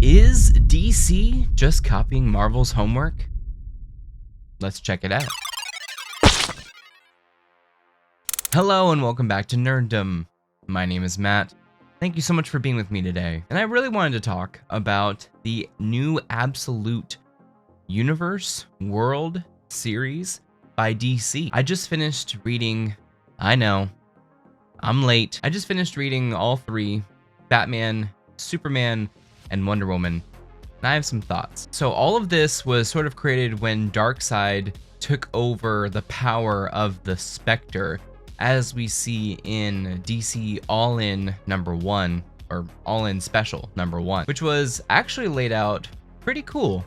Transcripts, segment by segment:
Is DC just copying Marvel's homework? Let's check it out. Hello and welcome back to Nerddom. My name is Matt. Thank you so much for being with me today. And I really wanted to talk about the new Absolute Universe World series by DC. I just finished reading, I know, I'm late. I just finished reading all three, Batman, Superman, and Wonder Woman. And I have some thoughts. So all of this was sort of created when Darkseid took over the power of the Spectre, as we see in DC All-In #1, or All-In Special #1, which was actually laid out pretty cool.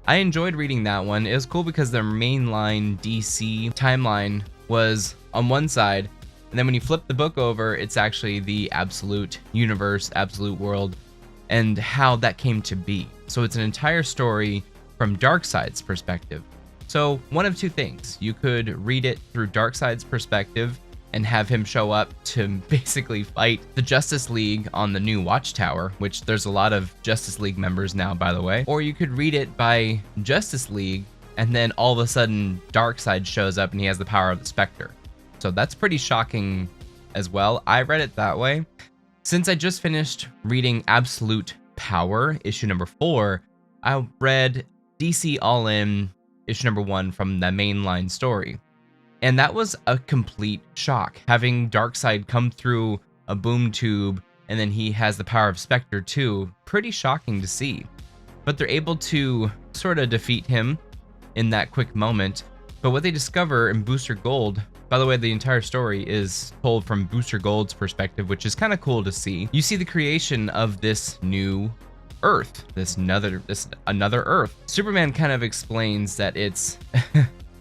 I enjoyed reading that one. It was cool because the mainline DC timeline was on one side, and then when you flip the book over, it's actually the Absolute Universe, Absolute World, and how that came to be. So it's an entire story from Darkseid's perspective. So one of two things. You could read it through Darkseid's perspective and have him show up to basically fight the Justice League on the new Watchtower, which there's a lot of Justice League members now, by the way. Or you could read it by Justice League, and then all of a sudden Darkseid shows up and he has the power of the Spectre. So that's pretty shocking as well. I read it that way. Since I just finished reading Absolute Power, issue #4, I read DC All-In issue #1 from the mainline story. And that was a complete shock. Having Darkseid come through a boom tube, and then he has the power of Spectre too, pretty shocking to see. But they're able to sort of defeat him in that quick moment. But what they discover in Booster Gold, by the way, the entire story is told from Booster Gold's perspective, which is kind of cool to see. You see the creation of this new Earth, this another Earth. Superman kind of explains that it's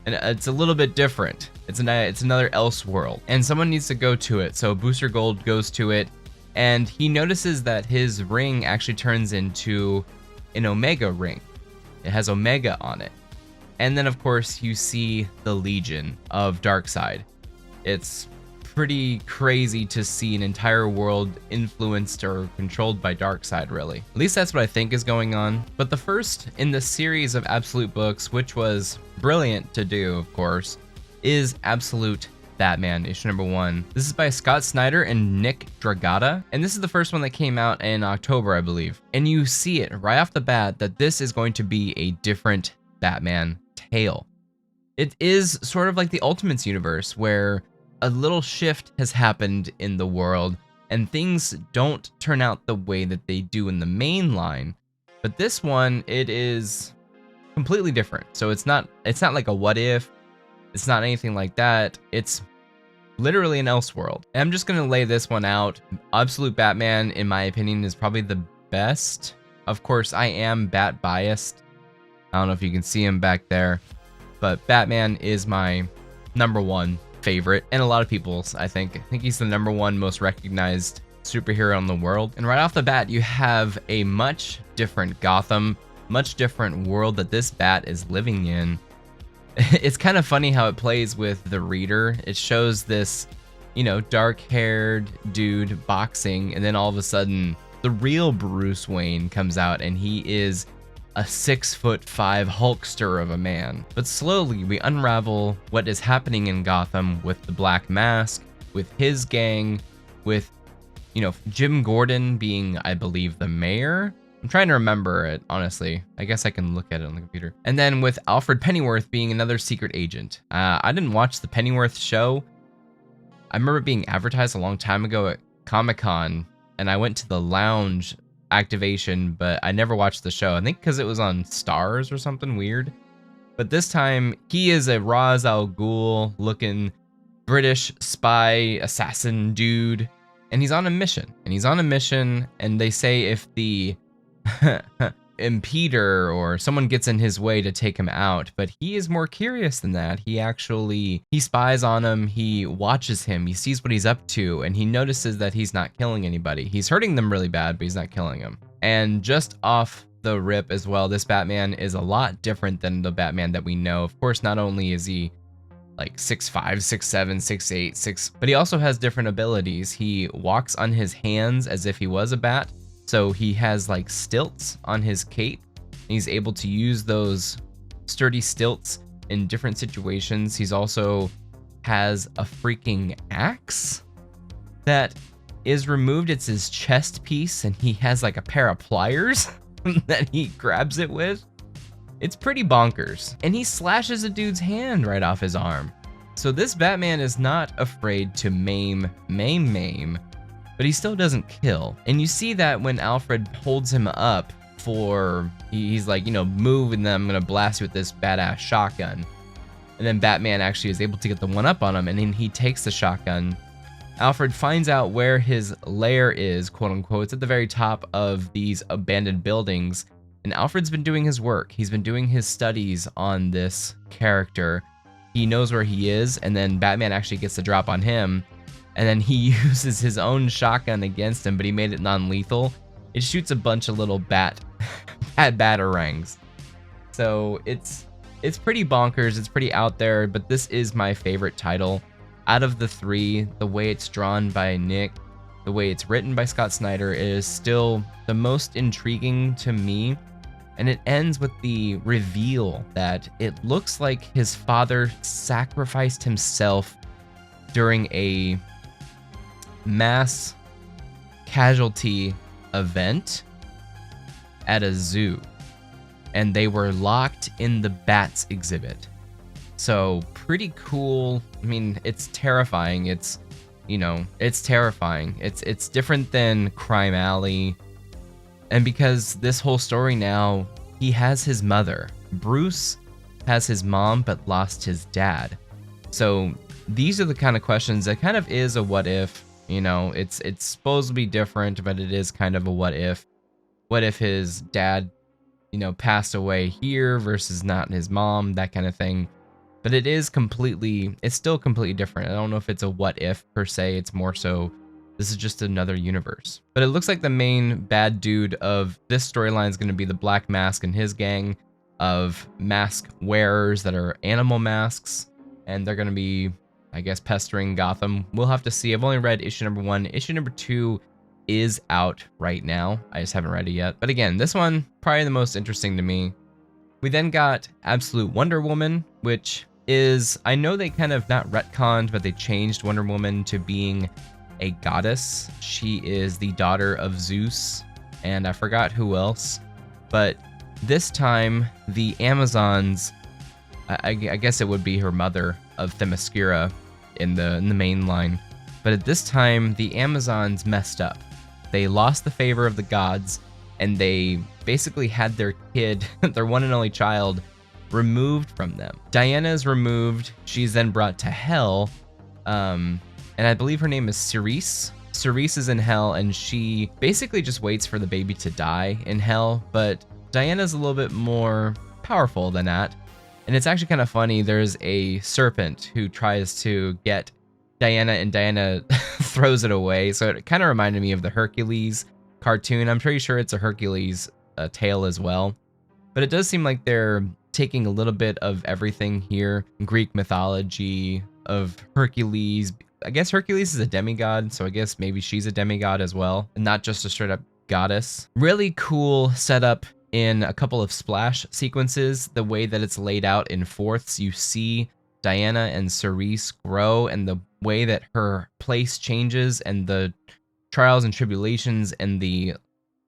and it's a little bit different. It's another Elseworld, and someone needs to go to it. So Booster Gold goes to it, and he notices that his ring actually turns into an Omega ring. It has Omega on it. And then, of course, you see the Legion of Darkseid. It's pretty crazy to see an entire world influenced or controlled by Darkseid, really. At least that's what I think is going on. But the first in the series of Absolute books, which was brilliant to do, of course, is Absolute Batman, issue #1. This is by Scott Snyder and Nick Dragotta, and this is the first one that came out in October, I believe. And you see it right off the bat that this is going to be a different Batman tale. It is sort of like the Ultimates universe, where a little shift has happened in the world and things don't turn out the way that they do in the main line. But this one, it is completely different. So it's not like a what if, it's not anything like that. It's literally an Elseworld. And I'm just gonna lay this one out. Absolute Batman, in my opinion, is probably the best. Of course, I am Bat biased. I don't know if you can see him back there, but Batman is my #1 favorite, and a lot of people's, I think he's the #1 most recognized superhero in the world. And right off the bat, you have a much different Gotham, much different world that this Bat is living in. It's kind of funny how it plays with the reader. It shows this, dark-haired dude boxing, and then all of a sudden, the real Bruce Wayne comes out, and he is a 6'5" Hulkster of a man. But slowly we unravel what is happening in Gotham with the Black Mask, with his gang, with, Jim Gordon being, I believe, the mayor. I'm trying to remember it, honestly. I guess I can look at it on the computer. And then with Alfred Pennyworth being another secret agent. I didn't watch the Pennyworth show. I remember it being advertised a long time ago at Comic-Con, and I went to the lounge activation, but I never watched the show. I think because it was on Stars or something weird. But this time, he is a Ra's al Ghul looking British spy assassin dude, and he's on a mission. And they say if the impeder or someone gets in his way to take him out, but he is more curious than that. He spies on him, he watches him, he sees what he's up to, and he notices that he's not killing anybody. He's hurting them really bad, but he's not killing them. And just off the rip as well, this Batman is a lot different than the Batman that we know. Of course, not only is he like 6'5", 6'7", 6'8", but he also has different abilities. He walks on his hands as if he was a bat. So he has like stilts on his cape. And he's able to use those sturdy stilts in different situations. He's also has a freaking axe that is removed. It's his chest piece, and he has like a pair of pliers that he grabs it with. It's pretty bonkers. And he slashes a dude's hand right off his arm. So this Batman is not afraid to maim, but he still doesn't kill. And you see that when Alfred holds him up for, he's like, you know, move, and then I'm gonna blast you with this badass shotgun. And then Batman actually is able to get the one up on him, and then he takes the shotgun. Alfred finds out where his lair is, quote unquote. It's at the very top of these abandoned buildings. And Alfred's been doing his work. He's been doing his studies on this character. He knows where he is, and then Batman actually gets the drop on him. And then he uses his own shotgun against him, but he made it non-lethal. It shoots a bunch of little batarangs. So it's pretty bonkers. It's pretty out there, but this is my favorite title. Out of the three, the way it's drawn by Nick, the way it's written by Scott Snyder is still the most intriguing to me. And it ends with the reveal that it looks like his father sacrificed himself during a mass casualty event at a zoo. And they were locked in the Bats exhibit. So pretty cool. I mean, it's terrifying. It's, you know, it's terrifying. It's different than Crime Alley. And because this whole story now, he has his mother. Bruce has his mom, but lost his dad. So these are the kind of questions that kind of is a what if. You know, it's supposed to be different, but it is kind of a what if. What if his dad, you know, passed away here versus not his mom, that kind of thing. But it's still completely different. I don't know if it's a what if per se. It's more so this is just another universe. But it looks like the main bad dude of this storyline is going to be the Black Mask and his gang of mask wearers that are animal masks. And they're going to be, I guess, pestering Gotham. We'll have to see. I've only read issue number 1. Issue number 2 is out right now. I just haven't read it yet. But again, this one, probably the most interesting to me. We then got Absolute Wonder Woman, which is, I know they kind of not retconned, but they changed Wonder Woman to being a goddess. She is the daughter of Zeus, and I forgot who else. But this time, the Amazons, I guess it would be her mother of Themyscira in the main line. But at this time, the Amazons messed up. They lost the favor of the gods, and they basically had their kid, their one and only child, removed from them. Diana is removed. She's then brought to hell. And I believe her name is Cerise. Cerise is in hell, and she basically just waits for the baby to die in hell. But Diana's a little bit more powerful than that. And it's actually kind of funny. There's a serpent who tries to get Diana, and Diana throws it away. So it kind of reminded me of the Hercules cartoon. I'm pretty sure it's a Hercules tale as well. But it does seem like they're taking a little bit of everything here. Greek mythology of Hercules. I guess Hercules is a demigod, so I guess maybe she's a demigod as well, and not just a straight up goddess. Really cool setup in a couple of splash sequences. The way that it's laid out in fourths, you see Diana and Cerise grow, and the way that her place changes, and the trials and tribulations and the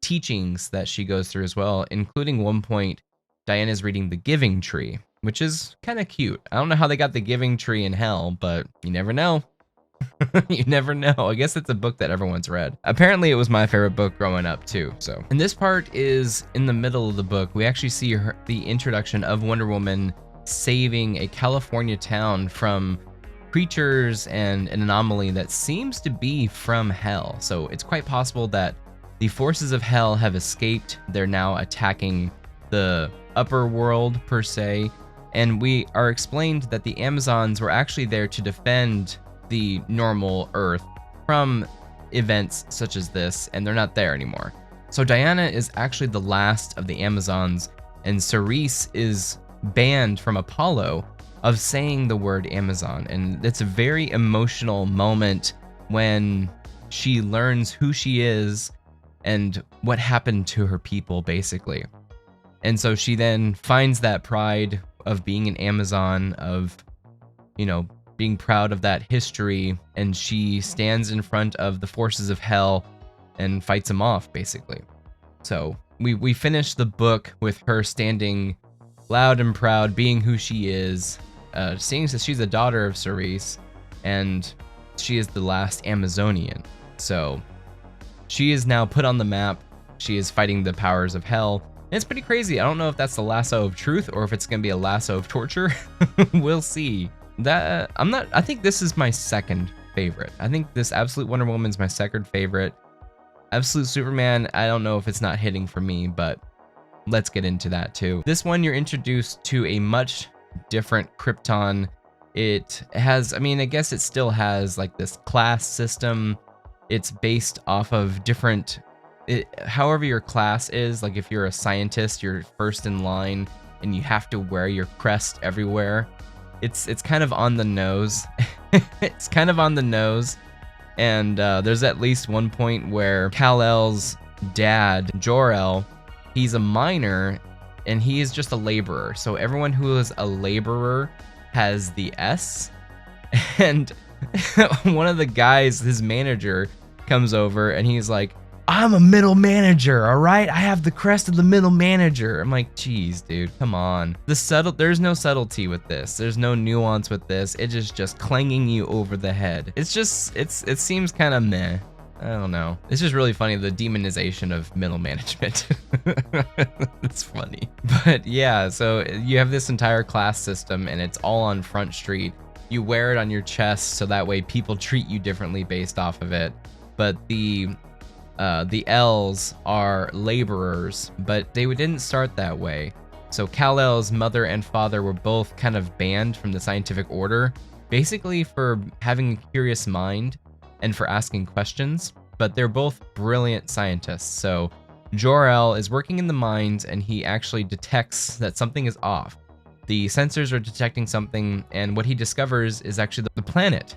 teachings that she goes through as well, including one point Diana's reading the Giving Tree, which is kind of cute. I don't know how they got the Giving Tree in hell, but you never know. You never know. I guess it's a book that everyone's read. Apparently it was my favorite book growing up too. So, and this part is in the middle of the book. We actually see the introduction of Wonder Woman saving a California town from creatures and an anomaly that seems to be from hell. So it's quite possible that the forces of hell have escaped. They're now attacking the upper world per se. And we are explained that the Amazons were actually there to defend the normal Earth from events such as this, and they're not there anymore. So Diana is actually the last of the Amazons, and Cerise is banned from Apollo of saying the word Amazon. And it's a very emotional moment when she learns who she is and what happened to her people, basically. And so she then finds that pride of being an Amazon, of, you know, being proud of that history, and she stands in front of the forces of hell and fights them off, basically. So we finish the book with her standing loud and proud, being who she is, seeing that she's a daughter of Cerise, and she is the last Amazonian. So she is now put on the map. She is fighting the powers of hell. And it's pretty crazy. I don't know if that's the lasso of truth or if it's gonna be a lasso of torture. We'll see. I think this is my second favorite. I think this Absolute Wonder Woman is my second favorite. Absolute Superman, I don't know if it's not hitting for me, but let's get into that too. This one, you're introduced to a much different Krypton. It has, I mean, I guess it still has like this class system. It's based off of different, however your class is. Like if you're a scientist, you're first in line and you have to wear your crest everywhere. It's kind of on the nose. It's kind of on the nose. And there's at least one point where Kal-El's dad, Jor-El, he's a miner and he is just a laborer. So everyone who is a laborer has the S. And one of the guys, his manager, comes over and he's like, I'm a middle manager, all right? I have the crest of the middle manager. I'm like, geez, dude, come on. There's no subtlety with this. There's no nuance with this. It is just clanging you over the head. It seems kind of meh. I don't know. It's just really funny, the demonization of middle management. It's funny. But yeah, so you have this entire class system and it's all on Front Street. You wear it on your chest so that way people treat you differently based off of it. But the L's are laborers, but they didn't start that way. So Kal-El's mother and father were both kind of banned from the scientific order, basically for having a curious mind and for asking questions, but they're both brilliant scientists. So Jor-El is working in the mines and he actually detects that something is off. The sensors are detecting something, and what he discovers is actually the planet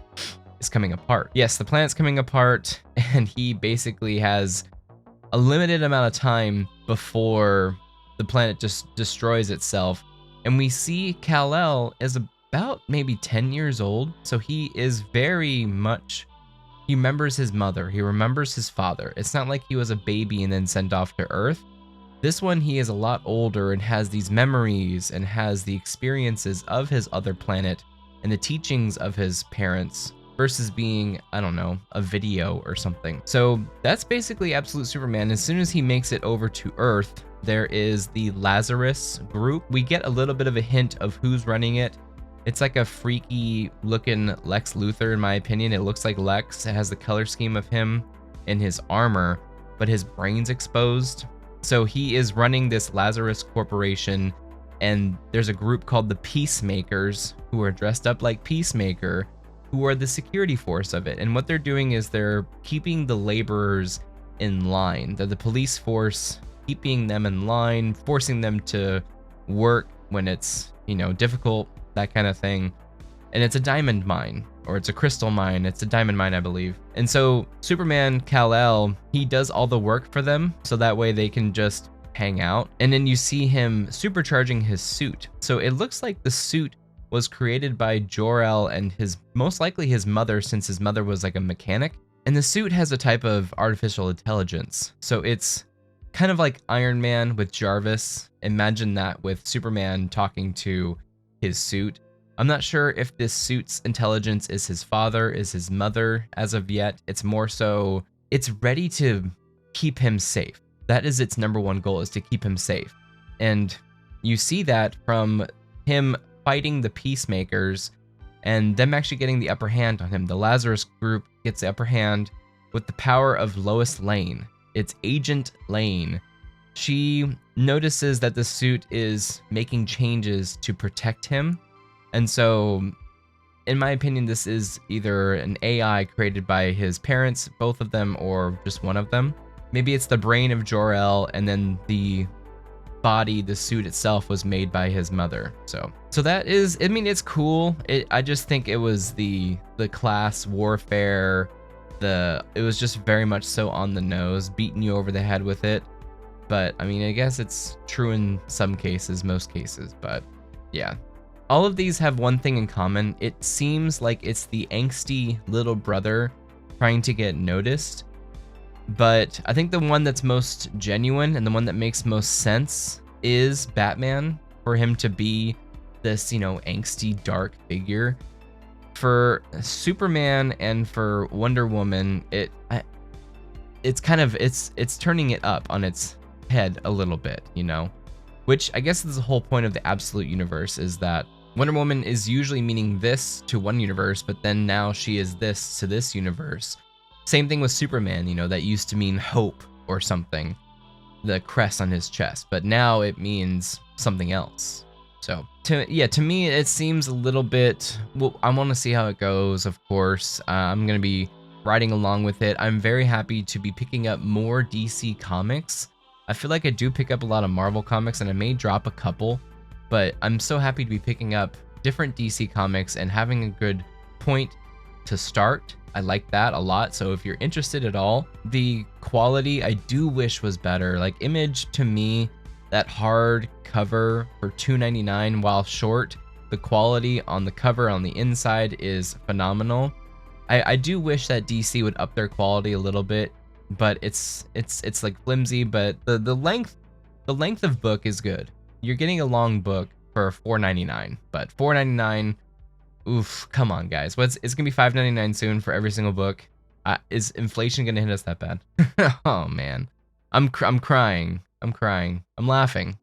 is coming apart. Yes, the planet's coming apart, and he basically has a limited amount of time before the planet just destroys itself. And we see Kal-El is about maybe 10 years old, so he is very much, he remembers his mother, he remembers his father. It's not like he was a baby and then sent off to Earth. This one, he is a lot older and has these memories and has the experiences of his other planet and the teachings of his parents, versus being, I don't know, a video or something. So that's basically Absolute Superman. As soon as he makes it over to Earth, there is the Lazarus group. We get a little bit of a hint of who's running it. It's like a freaky looking Lex Luthor, in my opinion. It looks like Lex. It has the color scheme of him in his armor, but his brain's exposed. So he is running this Lazarus Corporation, and there's a group called the Peacemakers who are dressed up like Peacemaker, who are the security force of it. And what they're doing is they're keeping the laborers in line. They're the police force, keeping them in line, forcing them to work when it's, you know, difficult, that kind of thing. And it's a diamond mine, or it's a crystal mine. It's a diamond mine, I believe. And so Superman, Kal-El, he does all the work for them, so that way they can just hang out. And then you see him supercharging his suit. So it looks like the suit was created by Jor-El and most likely his mother, since his mother was like a mechanic. And the suit has a type of artificial intelligence. So it's kind of like Iron Man with Jarvis. Imagine that with Superman talking to his suit. I'm not sure if this suit's intelligence is his father, is his mother as of yet. It's more so, it's ready to keep him safe. That is its number one goal, is to keep him safe. And you see that from him fighting the Peacemakers and them actually getting the upper hand on him. The Lazarus group gets the upper hand with the power of Lois Lane. It's Agent Lane. She notices that the suit is making changes to protect him. And so, in my opinion, this is either an AI created by his parents, both of them, or just one of them. Maybe it's the brain of Jor-El, and then the body, the suit itself, was made by his mother. So that is, I mean, it's cool. I just think it was the class warfare it was just very much so on the nose, beating you over the head with it. But I mean, I guess it's true in some cases, most cases, but yeah. All of these have one thing in common. It seems like it's the angsty little brother trying to get noticed. But I think the one that's most genuine and the one that makes most sense is Batman, for him to be this, you know, angsty dark figure. For Superman and for Wonder Woman, it's turning it up on its head a little bit, you know, which I guess is the whole point of the absolute universe, is that Wonder Woman is usually meaning this to one universe, but then now she is this to this universe. Same thing with Superman, you know, that used to mean hope or something, the crest on his chest, but now it means something else. So to me, it seems a little bit, well, I want to see how it goes, of course. I'm going to be riding along with it. I'm very happy to be picking up more DC comics. I feel like I do pick up a lot of Marvel comics, and I may drop a couple, but I'm so happy to be picking up different DC comics and having a good point to start. I like that a lot. So if you're interested at all, the quality I do wish was better. Like Image, to me, that hard cover for $2.99, while short, the quality on the cover on the inside is phenomenal. I do wish that DC would up their quality a little bit, but it's like flimsy, but the length of book is good. You're getting a long book for $4.99, but $4.99, oof, come on guys. It's gonna be $5.99 soon for every single book. Is inflation gonna hit us that bad? Oh man, I'm crying. I'm laughing,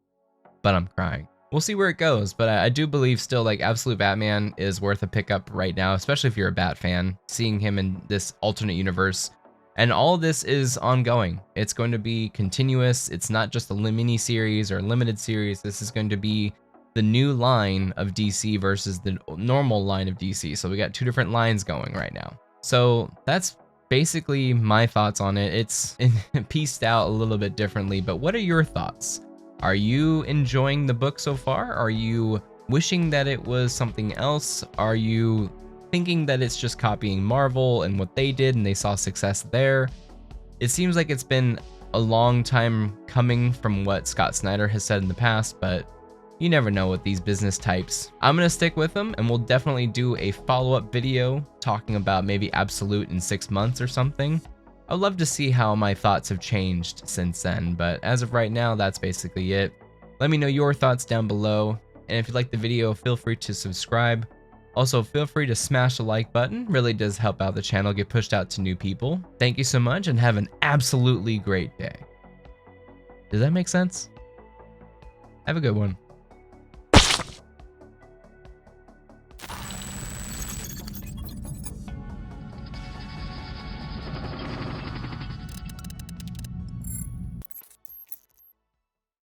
but I'm crying. We'll see where it goes, but I do believe still, like, Absolute Batman is worth a pickup right now, especially if you're a Bat fan, seeing him in this alternate universe. And all of this is ongoing. It's going to be continuous. It's not just a mini series or limited series. This is going to be the new line of DC versus the normal line of DC. So we got two different lines going right now. So that's basically my thoughts on it. It's pieced out a little bit differently, but what are your thoughts? Are you enjoying the book so far? Are you wishing that it was something else? Are you thinking that it's just copying Marvel and what they did and they saw success there? It seems like it's been a long time coming from what Scott Snyder has said in the past, but you never know with these business types. I'm gonna stick with them, and we'll definitely do a follow-up video talking about maybe Absolute in 6 months or something. I'd love to see how my thoughts have changed since then, but as of right now, that's basically it. Let me know your thoughts down below, and if you liked the video, feel free to subscribe. Also, feel free to smash the like button. Really does help out the channel get pushed out to new people. Thank you so much, and have an absolutely great day. Does that make sense? Have a good one.